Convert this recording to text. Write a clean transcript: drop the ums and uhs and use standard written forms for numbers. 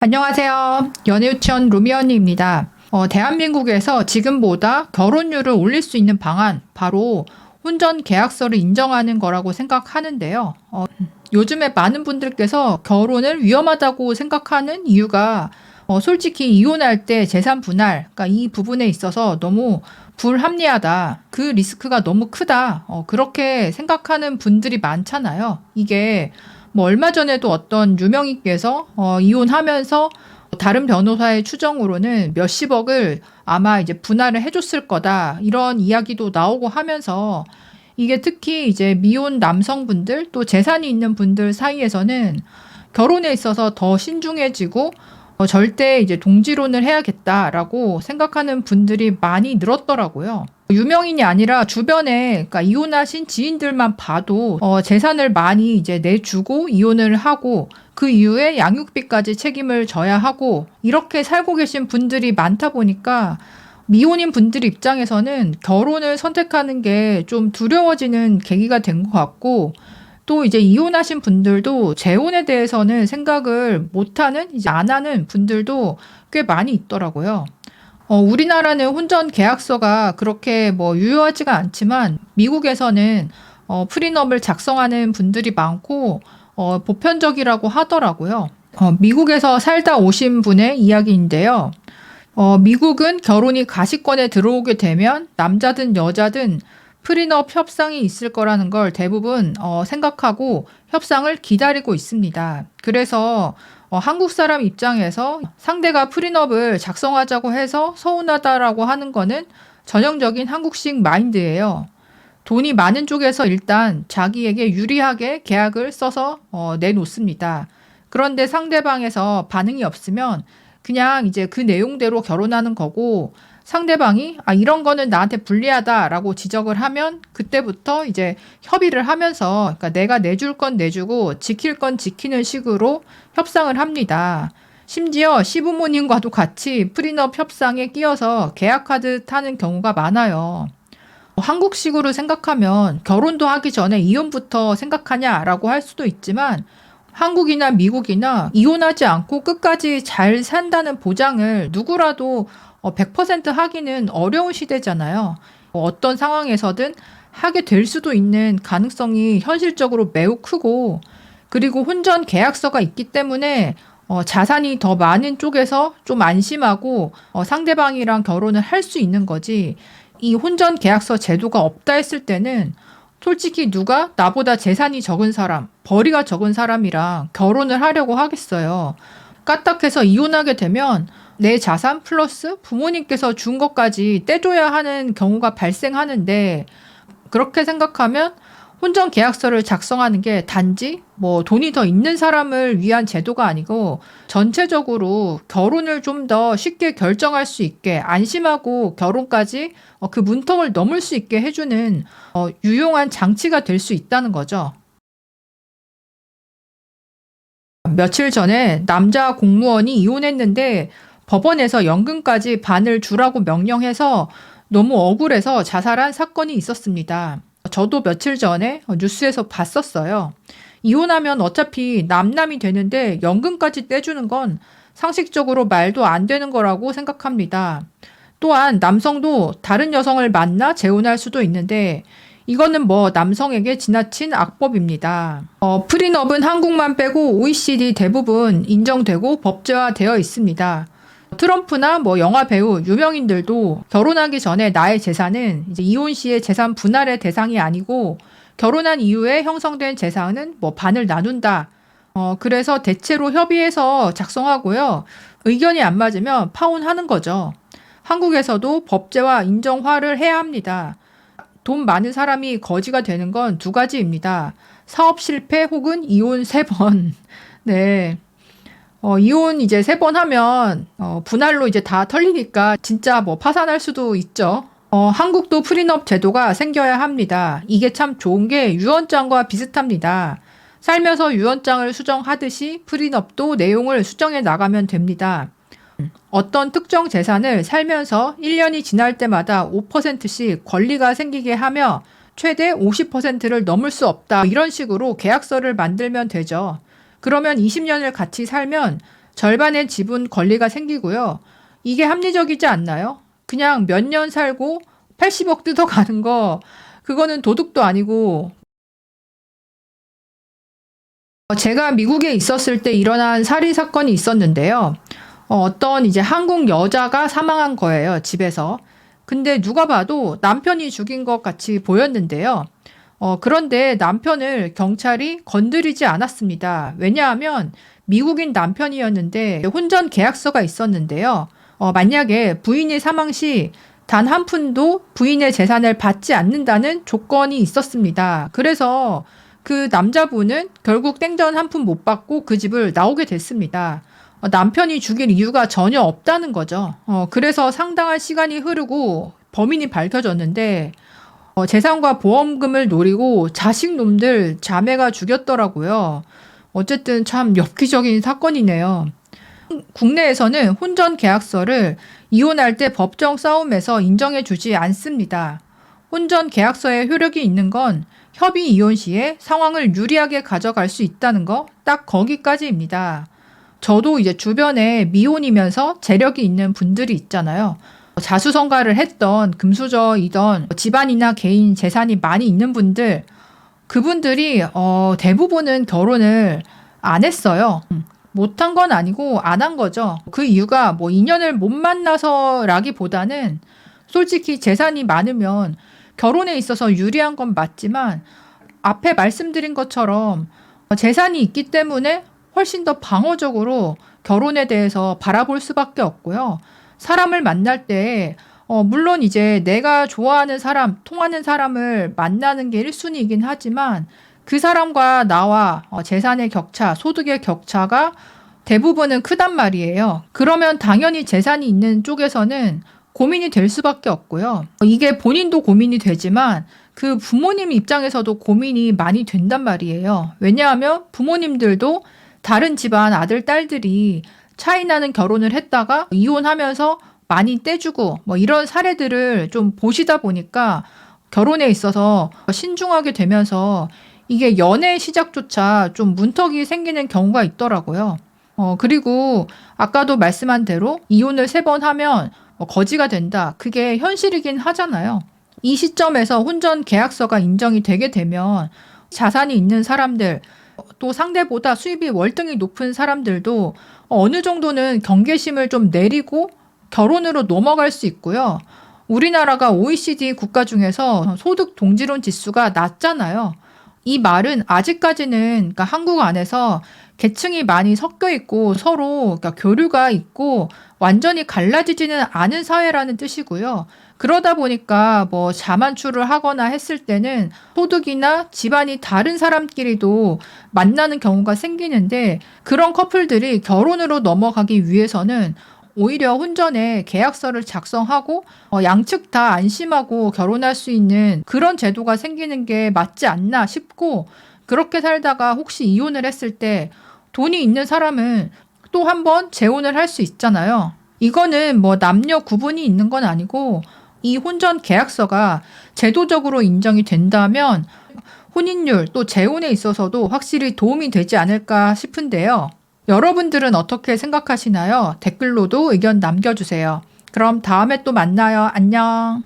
안녕하세요. 연애유치원 루미 언니입니다. 대한민국에서 지금보다 결혼율을 올릴 수 있는 방안, 바로 혼전 계약서를 인정하는 거라고 생각하는데요. 요즘에 많은 분들께서 결혼을 위험하다고 생각하는 이유가 솔직히 이혼할 때 재산 분할, 그러니까 이 부분에 있어서 너무 불합리하다. 그 리스크가 너무 크다. 그렇게 생각하는 분들이 많잖아요. 이게 뭐 얼마 전에도 어떤 유명인께서 이혼하면서 다른 변호사의 추정으로는 몇십억을 아마 이제 분할을 해줬을 거다. 이런 이야기도 나오고 하면서 이게 특히 이제 미혼 남성분들 또 재산이 있는 분들 사이에서는 결혼에 있어서 더 신중해지고 절대 이제 동지론을 해야겠다라고 생각하는 분들이 많이 늘었더라고요. 유명인이 아니라 주변에 그러니까 이혼하신 지인들만 봐도 재산을 많이 이제 내주고 이혼을 하고 그 이후에 양육비까지 책임을 져야 하고 이렇게 살고 계신 분들이 많다 보니까 미혼인 분들 입장에서는 결혼을 선택하는 게 좀 두려워지는 계기가 된 것 같고 또 이제 이혼하신 분들도 재혼에 대해서는 생각을 못하는, 이제 안 하는 분들도 꽤 많이 있더라고요. 우리나라는 혼전 계약서가 그렇게 뭐 유효하지가 않지만 미국에서는 프리넘을 작성하는 분들이 많고 보편적이라고 하더라고요. 미국에서 살다 오신 분의 이야기인데요. 미국은 결혼이 가시권에 들어오게 되면 남자든 여자든 프리넘 협상이 있을 거라는 걸 대부분 생각하고 협상을 기다리고 있습니다. 그래서 한국 사람 입장에서 상대가 프리넘을 작성하자고 해서 서운하다라고 하는 거는 전형적인 한국식 마인드예요. 돈이 많은 쪽에서 일단 자기에게 유리하게 계약을 써서 내놓습니다. 그런데 상대방에서 반응이 없으면 그냥 이제 그 내용대로 결혼하는 거고, 상대방이 이런 거는 나한테 불리하다라고 지적을 하면 그때부터 이제 협의를 하면서, 그러니까 내가 내줄 건 내주고 지킬 건 지키는 식으로 협상을 합니다. 심지어 시부모님과도 같이 프리넘 협상에 끼어서 계약하듯 하는 경우가 많아요. 한국식으로 생각하면 결혼도 하기 전에 이혼부터 생각하냐라고 할 수도 있지만, 한국이나 미국이나 이혼하지 않고 끝까지 잘 산다는 보장을 누구라도 100% 하기는 어려운 시대잖아요. 어떤 상황에서든 하게 될 수도 있는 가능성이 현실적으로 매우 크고, 그리고 혼전 계약서가 있기 때문에 자산이 더 많은 쪽에서 좀 안심하고 상대방이랑 결혼을 할 수 있는 거지, 이 혼전 계약서 제도가 없다 했을 때는 솔직히 누가 나보다 재산이 적은 사람, 벌이가 적은 사람이랑 결혼을 하려고 하겠어요. 까딱해서 이혼하게 되면 내 자산 플러스 부모님께서 준 것까지 떼줘야 하는 경우가 발생하는데, 그렇게 생각하면 혼전 계약서를 작성하는 게 단지 뭐 돈이 더 있는 사람을 위한 제도가 아니고 전체적으로 결혼을 좀 더 쉽게 결정할 수 있게, 안심하고 결혼까지 그 문턱을 넘을 수 있게 해주는 유용한 장치가 될 수 있다는 거죠. 며칠 전에 남자 공무원이 이혼했는데 법원에서 연금까지 반을 주라고 명령해서 너무 억울해서 자살한 사건이 있었습니다. 저도 며칠 전에 뉴스에서 봤었어요. 이혼하면 어차피 남남이 되는데 연금까지 떼주는 건 상식적으로 말도 안 되는 거라고 생각합니다. 또한 남성도 다른 여성을 만나 재혼할 수도 있는데 이거는 뭐 남성에게 지나친 악법입니다. 프리넘은 한국만 빼고 OECD 대부분 인정되고 법제화되어 있습니다. 트럼프나 뭐 영화 배우, 유명인들도 결혼하기 전에 나의 재산은 이제 이혼 시의 재산 분할의 대상이 아니고 결혼한 이후에 형성된 재산은 뭐 반을 나눈다. 그래서 대체로 협의해서 작성하고요. 의견이 안 맞으면 파혼하는 거죠. 한국에서도 법제화 인정화를 해야 합니다. 돈 많은 사람이 거지가 되는 건 두 가지입니다. 사업 실패 혹은 이혼 3번. 네. 이혼 이제 3번 하면 분할로 이제 다 털리니까 진짜 뭐 파산할 수도 있죠. 한국도 프리넘 제도가 생겨야 합니다. 이게 참 좋은 게 유언장과 비슷합니다. 살면서 유언장을 수정하듯이 프리넘도 내용을 수정해 나가면 됩니다. 어떤 특정 재산을 살면서 1년이 지날 때마다 5%씩 권리가 생기게 하며 최대 50%를 넘을 수 없다, 이런 식으로 계약서를 만들면 되죠. 그러면 20년을 같이 살면 절반의 지분 권리가 생기고요. 이게 합리적이지 않나요? 그냥 몇 년 살고 80억 뜯어가는 거, 그거는 도둑도 아니고. 제가 미국에 있었을 때 일어난 살인 사건이 있었는데요. 어떤 이제 한국 여자가 사망한 거예요, 집에서. 근데 누가 봐도 남편이 죽인 것 같이 보였는데요. 그런데 남편을 경찰이 건드리지 않았습니다. 왜냐하면 미국인 남편이었는데 혼전 계약서가 있었는데요. 만약에 부인이 사망 시 단 한 푼도 부인의 재산을 받지 않는다는 조건이 있었습니다. 그래서 그 남자분은 결국 땡전 한 푼 못 받고 그 집을 나오게 됐습니다. 남편이 죽일 이유가 전혀 없다는 거죠. 그래서 상당한 시간이 흐르고 범인이 밝혀졌는데 재산과 보험금을 노리고 자식 놈들 자매가 죽였더라고요. 어쨌든 참 엽기적인 사건이네요. 국내에서는 혼전 계약서를 이혼할 때 법정 싸움에서 인정해 주지 않습니다. 혼전 계약서에 효력이 있는 건 협의 이혼 시에 상황을 유리하게 가져갈 수 있다는 거 딱 거기까지입니다. 저도 이제 주변에 미혼이면서 재력이 있는 분들이 있잖아요. 자수성가를 했던 금수저이던 집안이나 개인 재산이 많이 있는 분들, 그분들이 대부분은 결혼을 안 했어요. 못한 건 아니고 안 한 거죠. 그 이유가 뭐 인연을 못 만나서라기보다는 솔직히 재산이 많으면 결혼에 있어서 유리한 건 맞지만 앞에 말씀드린 것처럼 재산이 있기 때문에 훨씬 더 방어적으로 결혼에 대해서 바라볼 수밖에 없고요. 사람을 만날 때 물론 이제 내가 좋아하는 사람, 통하는 사람을 만나는 게 1순위이긴 하지만 그 사람과 나와 재산의 격차, 소득의 격차가 대부분은 크단 말이에요. 그러면 당연히 재산이 있는 쪽에서는 고민이 될 수밖에 없고요. 이게 본인도 고민이 되지만 그 부모님 입장에서도 고민이 많이 된단 말이에요. 왜냐하면 부모님들도 다른 집안 아들, 딸들이 차이 나는 결혼을 했다가 이혼하면서 많이 떼주고 뭐 이런 사례들을 좀 보시다 보니까 결혼에 있어서 신중하게 되면서 이게 연애 시작조차 좀 문턱이 생기는 경우가 있더라고요. 그리고 아까도 말씀한 대로 이혼을 3번 하면 거지가 된다. 그게 현실이긴 하잖아요. 이 시점에서 혼전 계약서가 인정이 되게 되면 자산이 있는 사람들, 또 상대보다 수입이 월등히 높은 사람들도 어느 정도는 경계심을 좀 내리고 결혼으로 넘어갈 수 있고요. 우리나라가 OECD 국가 중에서 소득 동질원 지수가 낮잖아요. 이 말은 아직까지는 그러니까 한국 안에서 계층이 많이 섞여 있고 서로 그러니까 교류가 있고 완전히 갈라지지는 않은 사회라는 뜻이고요. 그러다 보니까 뭐 자만추를 하거나 했을 때는 소득이나 집안이 다른 사람끼리도 만나는 경우가 생기는데 그런 커플들이 결혼으로 넘어가기 위해서는 오히려 혼전에 계약서를 작성하고 양측 다 안심하고 결혼할 수 있는 그런 제도가 생기는 게 맞지 않나 싶고 그렇게 살다가 혹시 이혼을 했을 때 돈이 있는 사람은 또 한 번 재혼을 할 수 있잖아요. 이거는 뭐 남녀 구분이 있는 건 아니고 이 혼전 계약서가 제도적으로 인정이 된다면 혼인율 또 재혼에 있어서도 확실히 도움이 되지 않을까 싶은데요. 여러분들은 어떻게 생각하시나요? 댓글로도 의견 남겨주세요. 그럼 다음에 또 만나요. 안녕.